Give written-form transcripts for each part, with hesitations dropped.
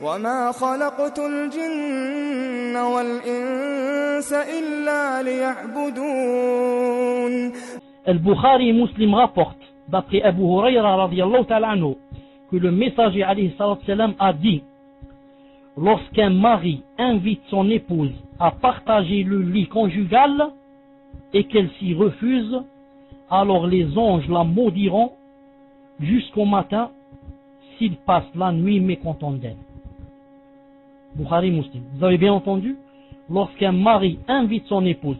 وما خلقت الجن والإنس إلا ليعبدون. Al-Bukhari et Muslim rapporte, d'après Abu Huraira radiyallahu ta'ala anhu, que le messager alayhi salatu salam a dit: lorsqu'un mari invite son épouse à partager le lit conjugal et qu'elle s'y refuse, alors les anges la maudiront jusqu'au matin s'il passe la nuit mécontent d'elle. Bukhari Muslim. Vous avez bien entendu? Lorsqu'un mari invite son épouse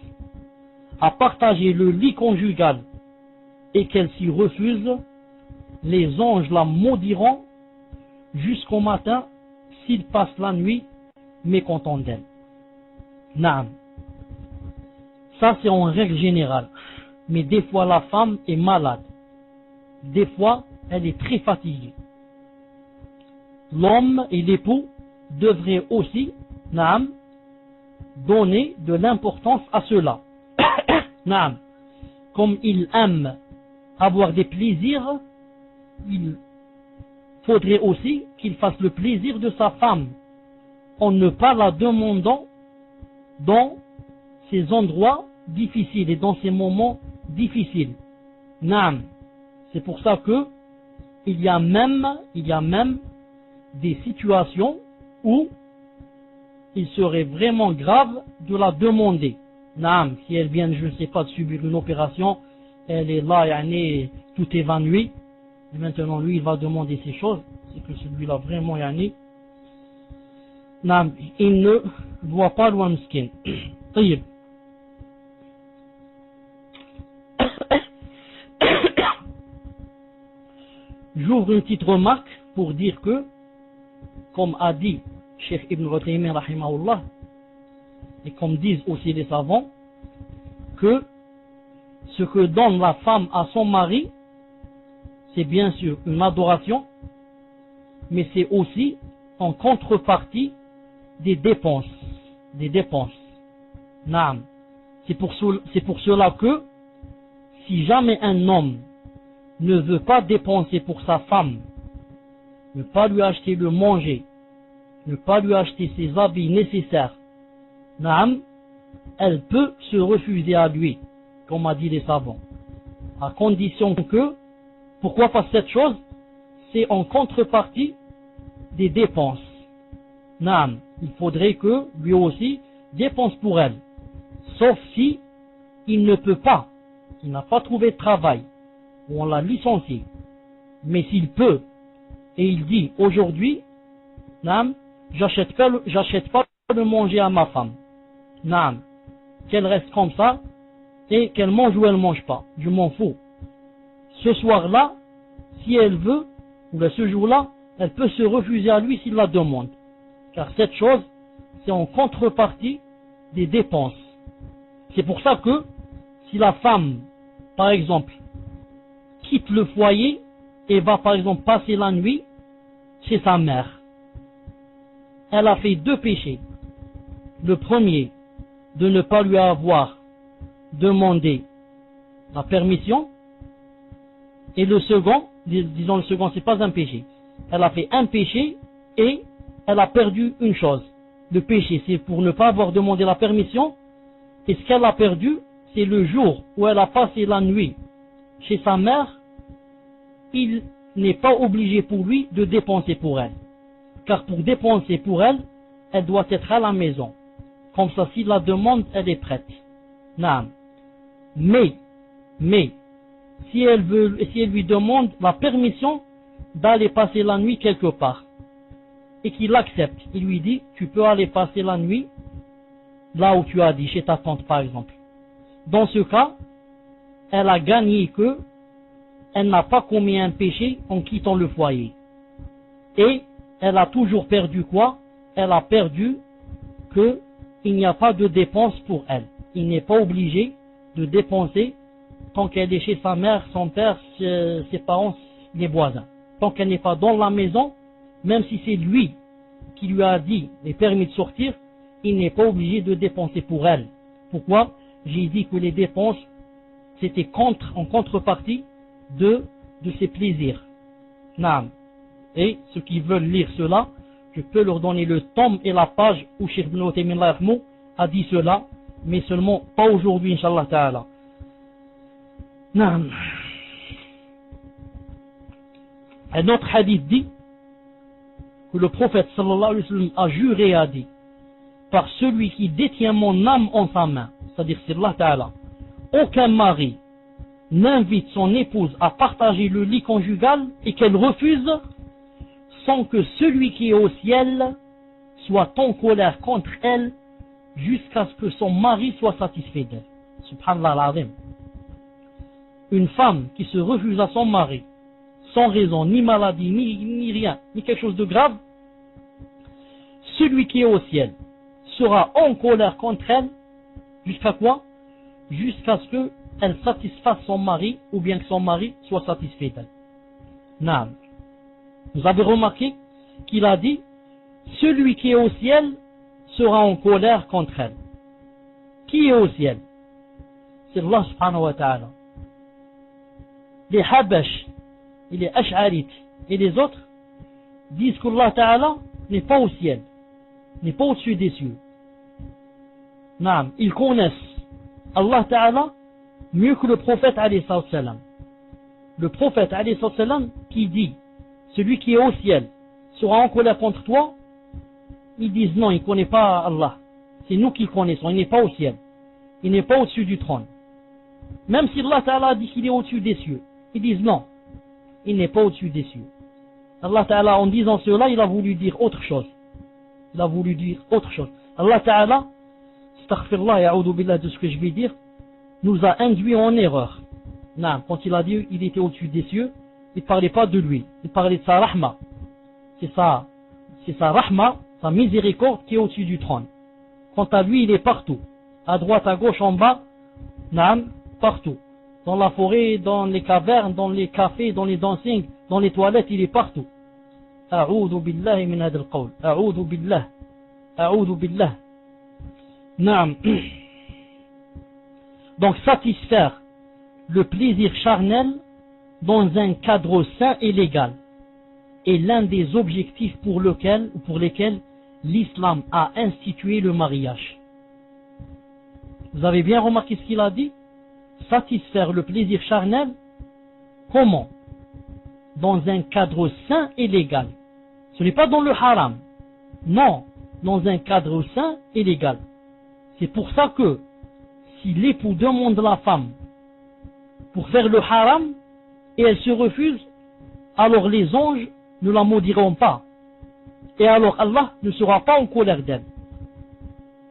à partager le lit conjugal et qu'elle s'y refuse, les anges la maudiront jusqu'au matin s'il passe la nuit mécontent d'elle. Naam. Ça c'est en règle générale. Mais des fois la femme est malade. Des fois elle est très fatiguée. L'homme et l'époux devraient aussi, naam, donner de l'importance à cela. Naam. Comme il aime avoir des plaisirs, il faudrait aussi qu'il fasse le plaisir de sa femme en ne pas la demandant dans ces endroits difficiles et dans ces moments difficiles. Naam. C'est pour ça que il y a même des situations où il serait vraiment grave de la demander. Naam, si elle vient, je ne sais pas, de subir une opération, elle est là, yani, tout évanouie, et maintenant lui il va demander ces choses, c'est que celui-là vraiment, yani, naam, il ne voit pas loin miskin. Tayyib. J'ouvre une petite remarque pour dire que, comme a dit Cheikh Ibn Uthaymin rahimahullah, et comme disent aussi les savants, que ce que donne la femme à son mari, c'est bien sûr une adoration, mais c'est aussi en contrepartie des dépenses. Naam. C'est pour cela que, si jamais un homme ne veut pas dépenser pour sa femme, ne pas lui acheter le manger, ne pas lui acheter ses habits nécessaires, naam, elle peut se refuser à lui, comme a dit les savants, à condition que, pourquoi pas cette chose, c'est en contrepartie des dépenses. Naam, il faudrait que lui aussi dépense pour elle, sauf si il ne peut pas, il n'a pas trouvé de travail, ou on l'a licencié. Mais s'il peut, et il dit aujourd'hui, naam, j'achète pas le manger à ma femme, naam, qu'elle reste comme ça, et qu'elle mange ou elle mange pas, je m'en fous. Ce soir-là, si elle veut, ou ce jour-là, elle peut se refuser à lui s'il la demande. Car cette chose, c'est en contrepartie des dépenses. C'est pour ça que, si la femme, par exemple, quitte le foyer et va par exemple passer la nuit chez sa mère, elle a fait 2 péchés. Le premier, de ne pas lui avoir demandé la permission, et le second, disons le second, c'est pas un péché. Elle a fait un péché et elle a perdu une chose. Le péché, c'est pour ne pas avoir demandé la permission, et ce qu'elle a perdu, c'est le jour où elle a passé la nuit chez sa mère, il n'est pas obligé pour lui de dépenser pour elle. Car pour dépenser pour elle, elle doit être à la maison. Comme ça, si la demande, elle est prête. Naam. Mais, si elle lui demande la permission d'aller passer la nuit quelque part, et qu'il accepte, il lui dit, tu peux aller passer la nuit là où tu as dit, chez ta tante par exemple. Dans ce cas, elle a gagné que elle n'a pas commis un péché en quittant le foyer. Et elle a toujours perdu quoi? Elle a perdu que il n'y a pas de dépense pour elle. Il n'est pas obligé de dépenser tant qu'elle est chez sa mère, son père, ses parents, les voisins. Tant qu'elle n'est pas dans la maison, même si c'est lui qui lui a dit les permis de sortir, il n'est pas obligé de dépenser pour elle. Pourquoi? J'ai dit que les dépenses, c'était en contrepartie de ses plaisirs. Naam. Et ceux qui veulent lire cela je peux leur donner le tome et la page où Cheikh Ibn Uthaymin a dit cela, mais seulement pas aujourd'hui, Inch'Allah Ta'ala. Un autre hadith dit que le prophète sallallahu alayhi wa sallam a juré et a dit: par celui qui détient mon âme en sa main, c'est-à-dire c'est Allah Ta'ala, aucun mari n'invite son épouse à partager le lit conjugal et qu'elle refuse sans que celui qui est au ciel soit en colère contre elle jusqu'à ce que son mari soit satisfait d'elle. Subhanallah al-Azim. Une femme qui se refuse à son mari sans raison, ni maladie, ni rien, ni quelque chose de grave, celui qui est au ciel sera en colère contre elle jusqu'à quoi? Jusqu'à ce qu'elle satisfasse son mari ou bien que son mari soit satisfait d'elle. Naam. Vous avez remarqué qu'il a dit celui qui est au ciel sera en colère contre elle. Qui est au ciel? C'est Allah subhanahu wa ta'ala. Les Habash et les Ash'arites et les autres disent qu'Allah ta'ala n'est pas au ciel, n'est pas au-dessus des cieux. Naam. Ils connaissent Allah ta'ala mieux que le prophète alayhi salam. Le prophète alayhi salam qui dit celui qui est au ciel sera en colère contre toi, ils disent non, il ne connaît pas Allah. C'est nous qui le connaissons, il n'est pas au ciel. Il n'est pas au-dessus du trône. Même si Allah Ta'ala dit qu'il est au-dessus des cieux, ils disent non, il n'est pas au-dessus des cieux. Allah Ta'ala, en disant cela, il a voulu dire autre chose. Il a voulu dire autre chose. Allah Ta'ala, astaghfirullah et a'udhu billah de ce que je vais dire, nous a induit en erreur. Non, quand il a dit il était au-dessus des cieux, il ne parlait pas de lui, il parlait de sa rahma. C'est sa rahma, sa miséricorde qui est au-dessus du trône. Quant à lui, il est partout. À droite, à gauche, en bas, naam, partout. Dans la forêt, dans les cavernes, dans les cafés, dans les dancing, dans les toilettes, il est partout. A'udhu billahi min hadha al-qawl. A'udhu billah. A'udhu billah. Naam. Donc, satisfaire le plaisir charnel dans un cadre sain et légal est l'un des objectifs pour lesquels l'islam a institué le mariage. Vous avez bien remarqué ce qu'il a dit? Satisfaire le plaisir charnel, comment? Dans un cadre sain et légal. Ce n'est pas dans le haram. Non, dans un cadre sain et légal. C'est pour ça que si l'époux demande la femme pour faire le haram et elle se refuse, alors les anges ne la maudiront pas. Et alors Allah ne sera pas en colère d'elle.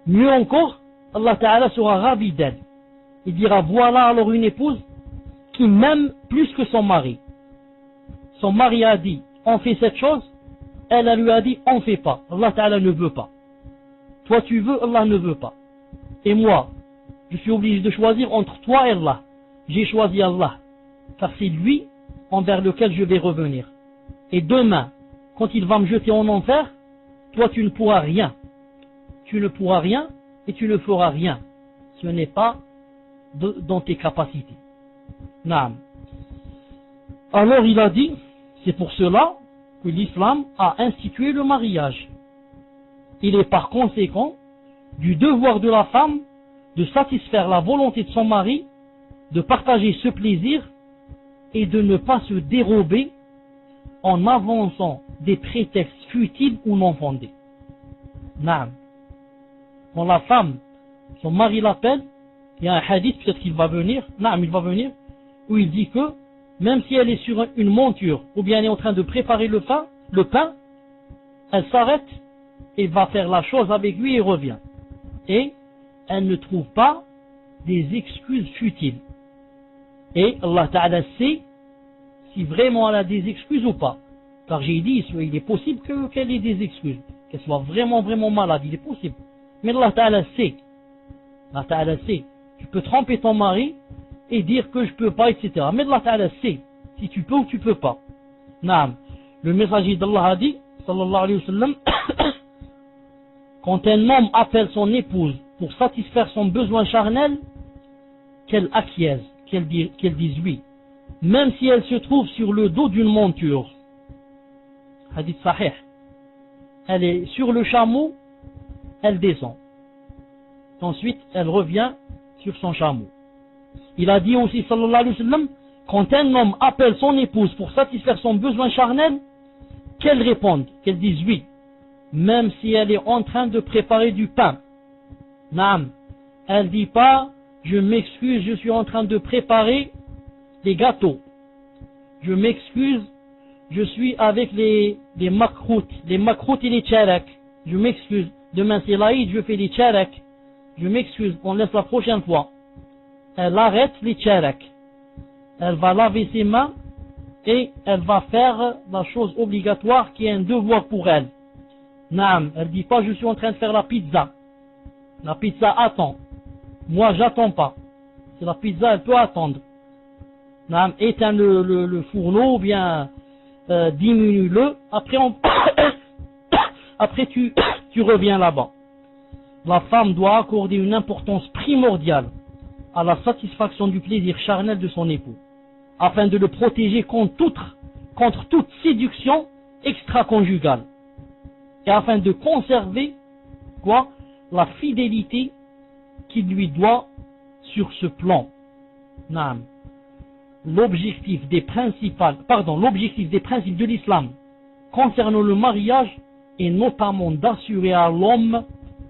Mieux encore, Allah Ta'ala sera ravi d'elle. Il dira voilà alors une épouse qui m'aime plus que son mari. Son mari a dit on fait cette chose, elle lui a dit on fait pas. Allah Ta'ala ne veut pas. Toi tu veux, Allah ne veut pas. Et moi, je suis obligé de choisir entre toi et Allah. J'ai choisi Allah, car c'est lui envers lequel je vais revenir. Et demain, quand il va me jeter en enfer, toi tu ne pourras rien. Tu ne pourras rien et tu ne feras rien. Ce n'est pas dans tes capacités. Naam. Alors il a dit, c'est pour cela que l'islam a institué le mariage. Il est par conséquent du devoir de la femme de satisfaire la volonté de son mari, de partager ce plaisir et de ne pas se dérober en avançant des prétextes futiles ou non fondés. Naam. Quand la femme, son mari l'appelle, il y a un hadith, peut-être qu'il va venir, naam, il va venir, où il dit que même si elle est sur une monture ou bien elle est en train de préparer le pain, elle s'arrête et va faire la chose avec lui et revient. Et elle ne trouve pas des excuses futiles. Et Allah Ta'ala sait si vraiment elle a des excuses ou pas. Car j'ai dit, il est possible qu'elle ait des excuses, qu'elle soit vraiment malade, il est possible. Mais Allah Ta'ala sait. Allah Ta'ala sait. Tu peux tromper ton mari et dire que je peux pas, etc. Mais Allah Ta'ala sait si tu peux ou tu peux pas. Naam. Le messager d'Allah a dit, sallallahu alayhi wa sallam, quand un homme appelle son épouse pour satisfaire son besoin charnel, qu'elle acquiesce, qu'elle dise oui, même si elle se trouve sur le dos d'une monture. Hadith sahih. elle est sur le chameau, elle descend. Ensuite, elle revient sur son chameau. Il a dit aussi, sallallahu alayhi wa sallam, quand un homme appelle son épouse pour satisfaire son besoin charnel, qu'elle réponde, qu'elle dise oui, même si elle est en train de préparer du pain. Naam. Elle dit pas, je m'excuse, je suis en train de préparer des gâteaux. Je m'excuse, je suis avec les makrout et les tcharak. Je m'excuse, demain c'est l'Aïd, je fais les tcharak. Je m'excuse, on laisse la prochaine fois. Elle arrête les tcharak. Elle va laver ses mains et elle va faire la chose obligatoire qui est un devoir pour elle. Naam, elle dit pas je suis en train de faire la pizza. La pizza attend. Moi j'attends pas. C'est la pizza, elle peut attendre. Naam, éteins le fourneau ou bien diminue-le. Après après tu reviens là-bas. La femme doit accorder une importance primordiale à la satisfaction du plaisir charnel de son époux, afin de le protéger contre toute séduction extra-conjugale, et afin de conserver la fidélité qu'il lui doit sur ce plan. Naam. L'objectif des principes de l'islam concernant le mariage est notamment d'assurer à l'homme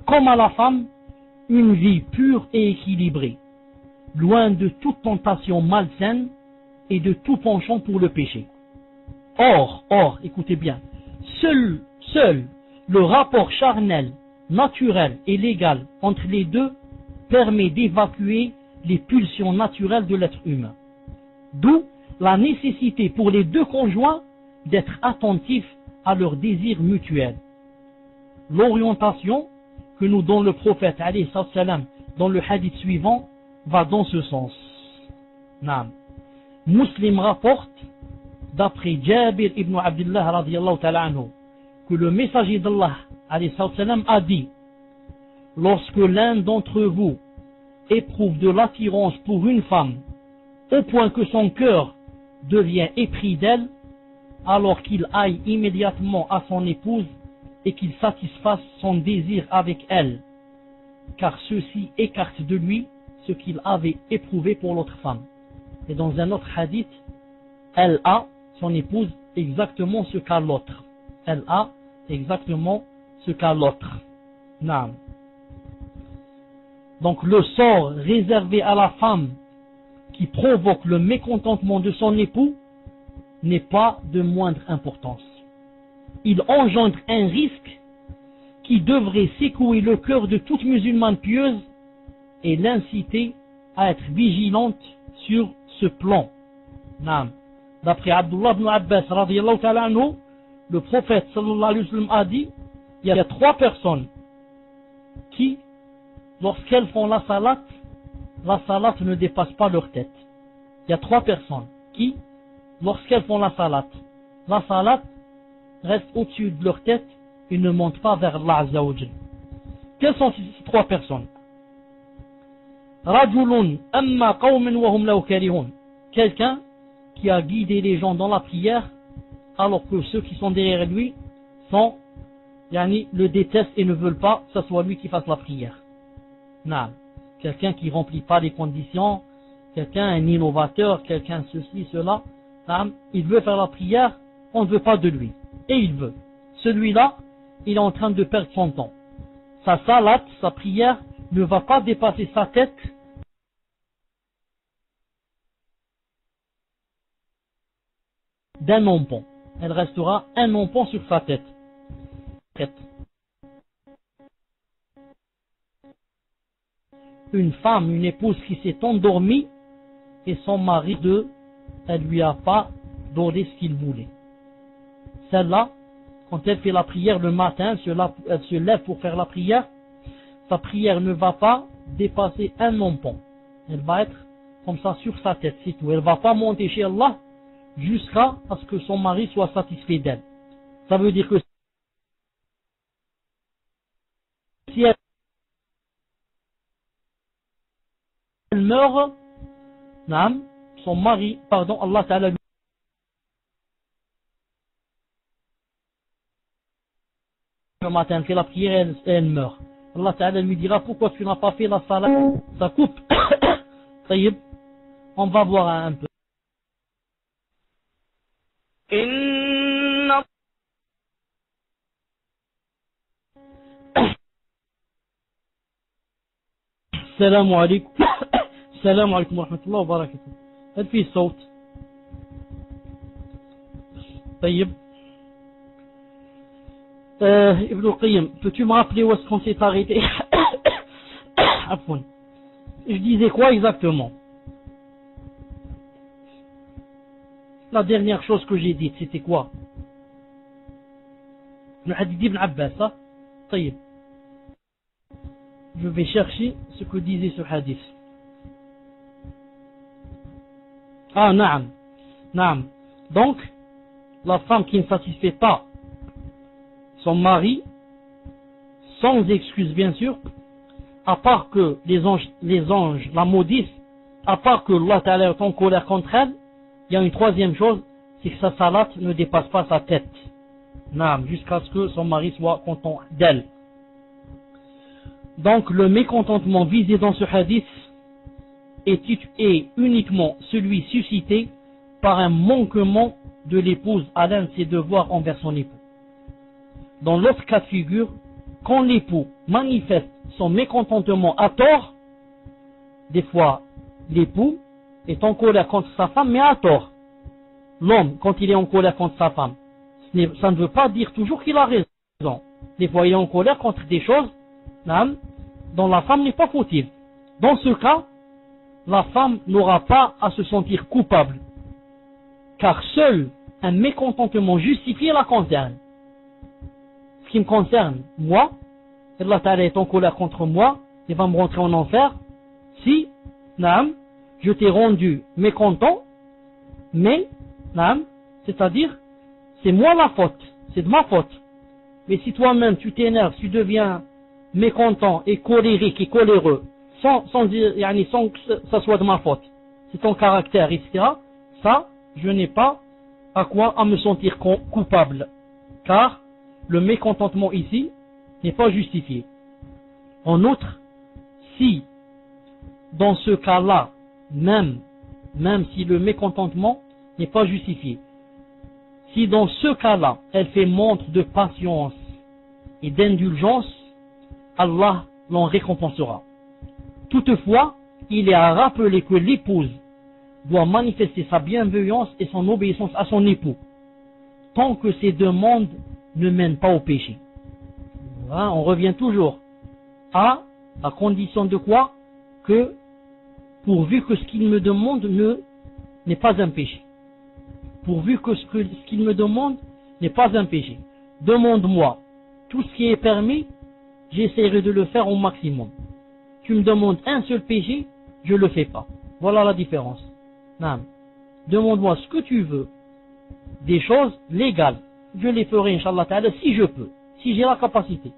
comme à la femme une vie pure et équilibrée, loin de toute tentation malsaine et de tout penchant pour le péché. Or, écoutez bien, seul le rapport charnel, naturel et légal entre les deux permet d'évacuer les pulsions naturelles de l'être humain. D'où la nécessité pour les deux conjoints d'être attentifs à leurs désirs mutuels. L'orientation que nous donne le prophète alayhi salam dans le hadith suivant va dans ce sens. Naam. Muslim rapporte d'après Jabir ibn Abdullah radiyallahu ta'ala anhu que le messager d'Allah alayhi salam a dit: lorsque l'un d'entre vous éprouve de l'attirance pour une femme au point que son cœur devient épris d'elle, alors qu'il aille immédiatement à son épouse et qu'il satisfasse son désir avec elle, car ceci écarte de lui ce qu'il avait éprouvé pour l'autre femme. Et dans un autre hadith, elle a, son épouse, exactement ce qu'a l'autre. Elle a exactement ce qu'a l'autre. Naam. Donc le sort réservé à la femme qui provoque le mécontentement de son époux n'est pas de moindre importance. Il engendre un risque qui devrait secouer le cœur de toute musulmane pieuse et l'inciter à être vigilante sur ce plan. Naam. D'après Abdullah ibn Abbas radiyallahu ta'ala anhu, le prophète sallallahu alayhi wa sallam a dit: il y a 3 personnes qui, lorsqu'elles font la salat ne dépasse pas leur tête. Il y a 3 personnes qui, lorsqu'elles font la salat reste au-dessus de leur tête et ne monte pas vers Allah Azza wa Jal. Quelles sont ces 3 personnes? Rajulun amma qawmin wa hum lahu karihun. Quelqu'un qui a guidé les gens dans la prière alors que ceux qui sont derrière lui le détestent et ne veulent pas que ce soit lui qui fasse la prière. Non. Quelqu'un qui ne remplit pas les conditions, quelqu'un un innovateur, quelqu'un ceci, cela, il veut faire la prière, on ne veut pas de lui. Et il veut. Celui-là, il est en train de perdre son temps. Sa salat, sa prière, ne va pas dépasser sa tête d'un ompon. Elle restera un ompon sur sa tête. Une femme, une épouse qui s'est endormie et son mari elle lui a pas donné ce qu'il voulait. Celle-là, quand elle fait la prière le matin, elle se lève pour faire la prière, sa prière ne va pas dépasser un ompon. Elle va être comme ça sur sa tête, c'est tout. Elle ne va pas monter chez Allah jusqu'à ce que son mari soit satisfait d'elle. Ça veut dire que si elle meurt, son mari, Allah Ta'ala lui. le matin, elle fait la prière et elle meurt. Allah Ta'ala lui dira pourquoi tu n'as pas fait la salat. Ça coupe. Taïb. On va voir un peu. السلام عليكم السلام عليكم ورحمة الله وبركاته. هل في صوت؟ طيب. Ibn al-Qayyim, peux-tu me rappeler où est-ce qu'on s'est arrêté? Je disais quoi exactement? La dernière chose que j'ai dite, c'était quoi? Le hadith d'Ibn Abbas, ça? طيب. Je vais chercher ce que disait ce hadith. Ah, naam. Naam. Donc, la femme qui ne satisfait pas son mari, sans excuse bien sûr, à part que les anges la maudissent, à part que Allah Ta'ala est en colère contre elle, il y a une troisième chose, c'est que sa salat ne dépasse pas sa tête. Naam, jusqu'à ce que son mari soit content d'elle. Donc le mécontentement visé dans ce hadith est uniquement celui suscité par un manquement de l'épouse à l'un de ses devoirs envers son époux. Dans l'autre cas de figure, quand l'époux manifeste son mécontentement à tort, des fois l'époux est en colère contre sa femme, mais à tort. L'homme, quand il est en colère contre sa femme, ça ne veut pas dire toujours qu'il a raison. Des fois il est en colère contre des choses dont la femme n'est pas fautive. Dans ce cas, la femme n'aura pas à se sentir coupable, car seul un mécontentement justifié la concerne. Ce qui me concerne, moi, Allah Ta'ala est en colère contre moi, il va me rentrer en enfer, si, je t'ai rendu mécontent, mais, c'est-à-dire, c'est moi la faute, c'est de ma faute. Mais si toi-même tu t'énerves, tu deviens mécontent et colérique et coléreux, sans que ça soit de ma faute, c'est ton caractère, etc., ça, je n'ai pas à me sentir coupable, car le mécontentement ici n'est pas justifié. En outre, si dans ce cas-là, même si le mécontentement n'est pas justifié, si dans ce cas-là, elle fait montre de patience et d'indulgence, Allah l'en récompensera. Toutefois, il est à rappeler que l'épouse doit manifester sa bienveillance et son obéissance à son époux, tant que ces demandes ne mènent pas au péché. On revient toujours à la condition de quoi? Que pourvu que ce qu'il me demande n'est pas un péché. Pourvu que ce qu'il me demande n'est pas un péché. Demande-moi tout ce qui est permis, j'essaierai de le faire au maximum. Tu me demandes un seul péché, je ne le fais pas. Voilà la différence. Demande-moi ce que tu veux, des choses légales, je les ferai, Inch'Allah Ta'ala, si je peux, si j'ai la capacité.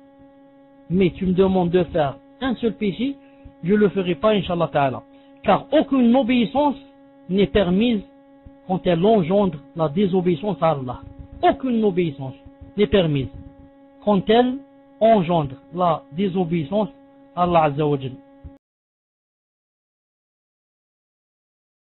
Mais tu me demandes de faire un seul péché, je ne le ferai pas, Inch'Allah Ta'ala. Car aucune obéissance n'est permise quand elle engendre la désobéissance à Allah. Aucune obéissance n'est permise quand elle engendre la désobéissance à Allah Azza wa Jal.